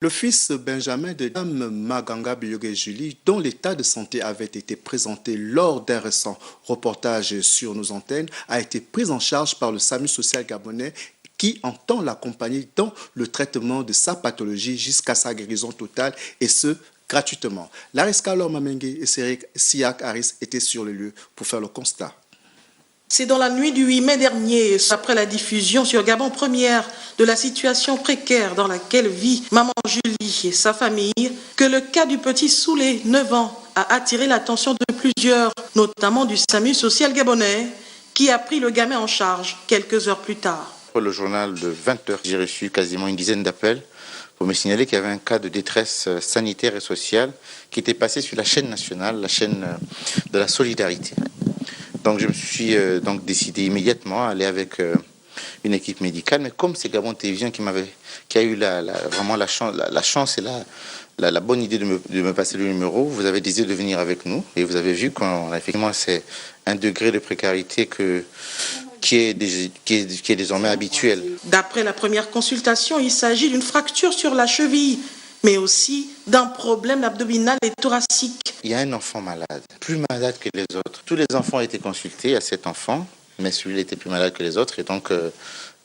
Le fils Benjamin de Dame Maganga Biyoge Julie, dont l'état de santé avait été présenté lors d'un récent reportage sur nos antennes, a été pris en charge par le SAMU social gabonais qui entend l'accompagner dans le traitement de sa pathologie jusqu'à sa guérison totale et ce, gratuitement. Lariska Lomamengue et Cédric Siak Harris étaient sur le lieu pour faire le constat. C'est dans la nuit du 8 mai dernier, après la diffusion sur Gabon Première de la situation précaire dans laquelle vit maman Julie et sa famille, que le cas du petit Soulé, 9 ans, a attiré l'attention de plusieurs, notamment du SAMU social gabonais, qui a pris le gamin en charge quelques heures plus tard. Pour le journal de 20h, j'ai reçu quasiment une dizaine d'appels pour me signaler qu'il y avait un cas de détresse sanitaire et sociale qui était passé sur la chaîne nationale, la chaîne de la solidarité. Donc je me suis décidé immédiatement à aller avec une équipe médicale. Mais comme c'est Gabon Télévision qui a eu vraiment la chance et la bonne idée de me passer le numéro, vous avez décidé de venir avec nous. Et vous avez vu qu'effectivement c'est un degré de précarité qui est désormais habituel. D'après la première consultation, il s'agit d'une fracture sur la cheville, mais aussi d'un problème abdominal et thoracique. Il y a un enfant malade, plus malade que les autres. Tous les enfants ont été consultés à cet enfant, mais celui-là était plus malade que les autres. Et donc,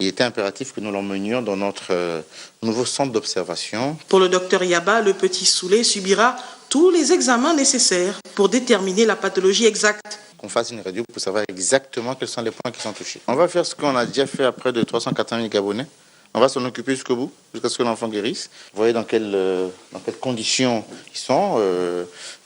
il était impératif que nous l'emmenions dans notre nouveau centre d'observation. Pour le docteur Yaba, le petit Soulé subira tous les examens nécessaires pour déterminer la pathologie exacte. Qu'on fasse une radio pour savoir exactement quels sont les points qui sont touchés. On va faire ce qu'on a déjà fait à près de 380 000 Gabonais. On va s'en occuper jusqu'au bout, jusqu'à ce que l'enfant guérisse. Vous voyez dans quelles conditions ils sont.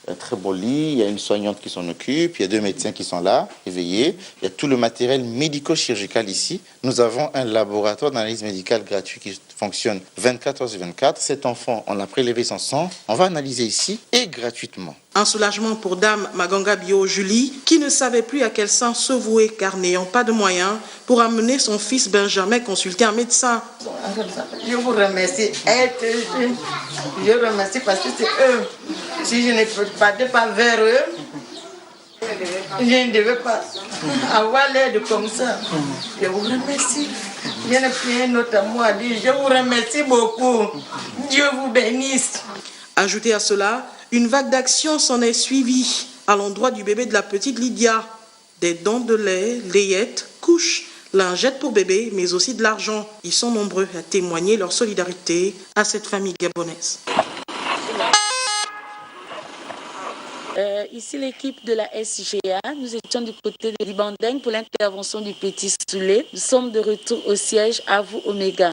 Un très beau lit, il y a une soignante qui s'en occupe, il y a 2 médecins qui sont là, éveillés. Il y a tout le matériel médico-chirurgical ici. Nous avons un laboratoire d'analyse médicale gratuit qui fonctionne 24h/24. Cet enfant, on a prélevé son sang, on va analyser ici et gratuitement. Un soulagement pour Dame Maganga Bio Julie, qui ne savait plus à quel sens se vouer car n'ayant pas de moyens pour amener son fils Benjamin consulter un médecin. Je vous remercie. Je remercie parce que c'est eux. Si je ne partais pas vers eux, je ne devais pas avoir l'aide comme ça. Je vous remercie. Je n'ai plus un autre mot à dire. Je vous remercie beaucoup. Dieu vous bénisse. Ajoutez à cela, une vague d'action s'en est suivie à l'endroit du bébé de la petite Lydia. Des dons de lait, layettes, couches, lingettes pour bébé, mais aussi de l'argent. Ils sont nombreux à témoigner leur solidarité à cette famille gabonaise. Ici l'équipe de la SGA, nous étions du côté de Libandeng pour l'intervention du petit Soulé. Nous sommes de retour au siège à vous Oméga.